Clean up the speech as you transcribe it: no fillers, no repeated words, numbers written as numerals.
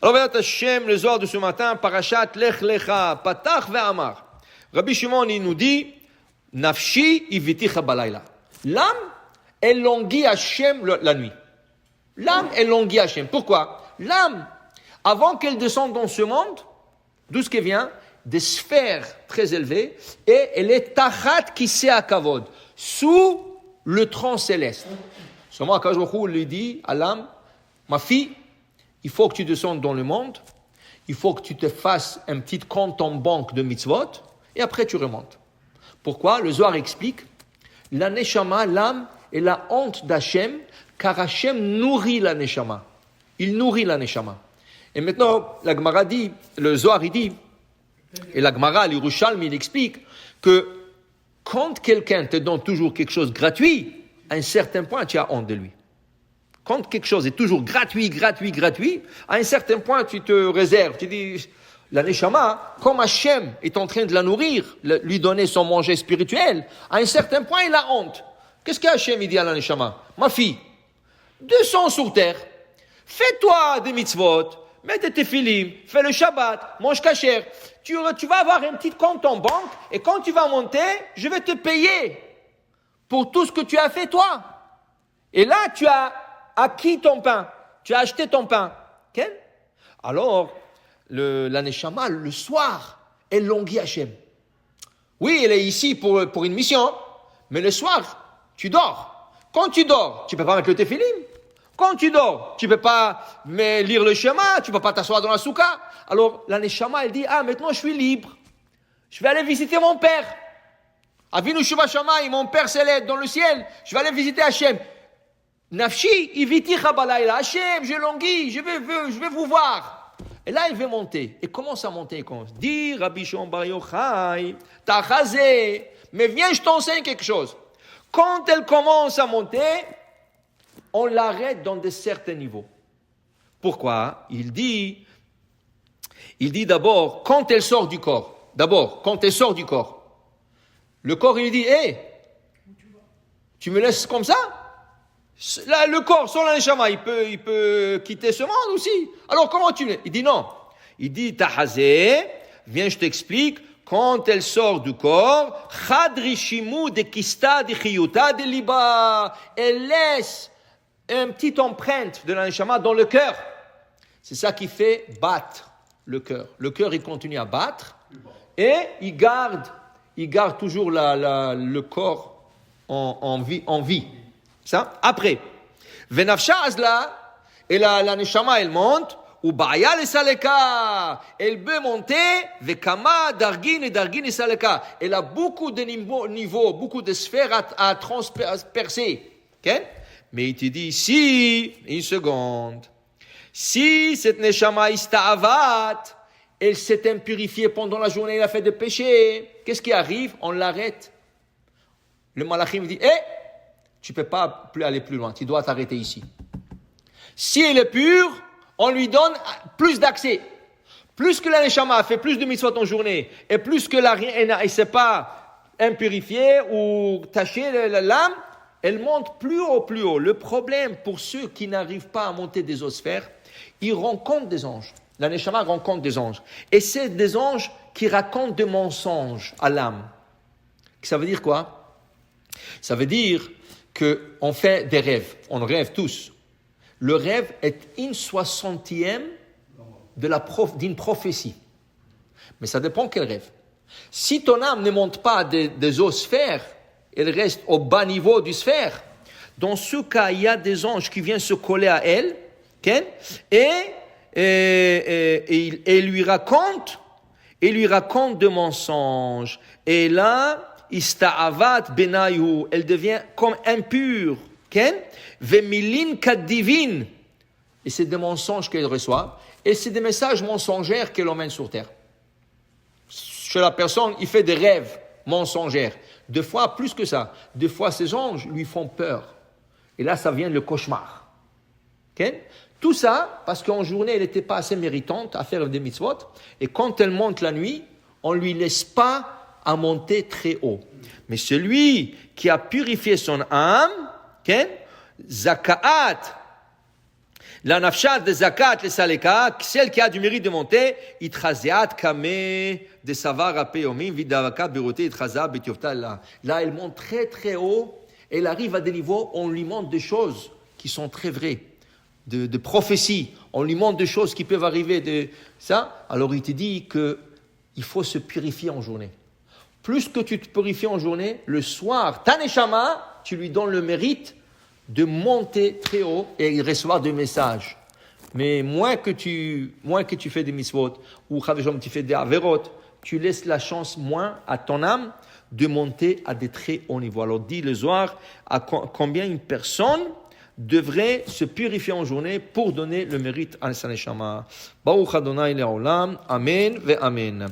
Alors, Be'at Hashem, le Zohar de ce matin, Parashat Lech Lecha, Patach ve'amar. Rabbi Shimon, il nous dit, Nafshi iviticha balayla. L'âme, elle languit Hashem la nuit. L'âme, elle languit Hashem. Pourquoi? L'âme, avant qu'elle descende dans ce monde, d'où ce qui vient? Des sphères très élevées, et elle est tachat kiseh kavod, sous le tronc céleste. Seulement, Akadosh Baruch Hu lui dit à l'âme, ma fille, il faut que tu descendes dans le monde, il faut que tu te fasses un petit compte en banque de mitzvot, et après tu remontes. Pourquoi? Le Zohar explique, la neshama, l'âme, est la honte d'Hachem, car Hachem nourrit la neshama. Il nourrit la neshama. Et maintenant, la Gemara dit, le Zohar il dit, et la Gemara, l'Yerushalmi, il explique que quand quelqu'un te donne toujours quelque chose de gratuit, à un certain point, tu as honte de lui. Quand quelque chose est toujours gratuit, à un certain point, tu te réserves. Tu dis, la neshama, comme Hachem est en train de la nourrir, lui donner son manger spirituel, à un certain point, il a honte. Qu'est-ce qu'Hachem dit à la neshama? Ma fille, descends sur terre, fais-toi des mitzvot, mets tes tefillim, fais le Shabbat, mange kasher. Tu vas avoir un petit compte en banque, et quand tu vas monter, je vais te payer pour tout ce que tu as fait toi. Et là, tu as acquis ton pain, tu as acheté ton pain. Okay? Alors, la neshama, le soir, elle languit Hachem. Oui, elle est ici pour une mission, mais le soir, tu dors. Quand tu dors, tu peux pas mettre le tefillim. Quand tu dors, tu peux pas lire le schéma, tu peux pas t'asseoir dans la soukha. Alors, la neshama, elle dit, maintenant je suis libre. Je vais aller visiter mon père. Avinu Sheba Shamayim, mon père céleste dans le ciel. Je vais aller visiter Hachem. Nafshi, iviticha balayla. Hachem, je languis, je vais vous voir. Et là, il veut monter. Et commence à monter. Il commence. Dis, Rabbi Shimon Bar Yochai, Tachazé. Mais viens, je t'enseigne quelque chose. Quand elle commence à monter, on l'arrête dans de certains niveaux. Pourquoi? Il dit d'abord, quand elle sort du corps. D'abord, quand elle sort du corps. Le corps, il dit, tu me laisses comme ça? Là, le corps, sans la neshama, il peut quitter ce monde aussi. Alors, comment tu le... Il dit non. Il dit, Tahazé, viens, je t'explique, quand elle sort du corps, Chadrishimu de kista de chiyuta de liba. Elle laisse une petite empreinte de la neshama dans le cœur. C'est ça qui fait battre le cœur. Le cœur, il continue à battre et il garde toujours le corps en vie. Ça. Après, Venafsha azla, et la neshama, elle monte, ou ba'ya le saleka, elle peut monter, vekama dargin et saleka. Elle a beaucoup de niveaux, beaucoup de sphères à transpercer. Okay? Mais il te dit, une seconde, si cette neshama ista'avat, elle s'est impurifiée pendant la journée, elle a fait des péchés, qu'est-ce qui arrive? On l'arrête. Le malachim dit, tu ne peux pas aller plus loin, tu dois t'arrêter ici. Si elle est pure, on lui donne plus d'accès. Plus que la neshama a fait plus de mitzvot en journée, et plus que elle ne s'est pas impurifiée ou tachée l'âme, elle monte plus haut. Le problème pour ceux qui n'arrivent pas à monter des osphères, ils rencontrent des anges. La neshama rencontre des anges. Et c'est des anges qui racontent des mensonges à l'âme. Ça veut dire quoi? Ça veut dire qu'on fait des rêves. On rêve tous. Le rêve est 1/60 d'une prophétie. Mais ça dépend quel rêve. Si ton âme ne monte pas des osphères, elle reste au bas niveau du sphère. Dans ce cas, il y a des anges qui viennent se coller à elle, okay? et lui racontent des mensonges. Et là, ista'avat benayu, elle devient comme impure. Vemilin kadivin. Et c'est des mensonges qu'elle reçoit. Et c'est des messages mensongers qu'elle emmène sur terre. Chez la personne, il fait des rêves mensongers. Deux fois, plus que ça. Deux fois, ces anges lui font peur. Et là, ça vient le cauchemar. Tout ça, parce qu'en journée, elle n'était pas assez méritante à faire des mitzvot. Et quand elle monte la nuit, on ne lui laisse pas à monter très haut. Mais celui qui a purifié son âme, Zakaat La nafshat de zakat, les saleka, celle qui a du mérite de monter, itchazeat kame de savar apeyomim, vidavaka berote itchaza betiofta. Là, elle monte très très haut, elle arrive à des niveaux, on lui montre des choses qui sont très vraies, de prophéties, on lui montre des choses qui peuvent arriver, de ça. Alors il te dit qu'il faut se purifier en journée. Plus que tu te purifies en journée, le soir, ta neshama, tu lui donnes le mérite de monter très haut et recevoir des messages. Mais moins que tu fais des mitzvot, ou tu fais des averot, tu laisses la chance moins à ton âme de monter à des très hauts niveaux. Alors dit le Zohar à combien une personne devrait se purifier en journée pour donner le mérite à sa neshama. Baruch Adonai le'olam. Amen ve amen.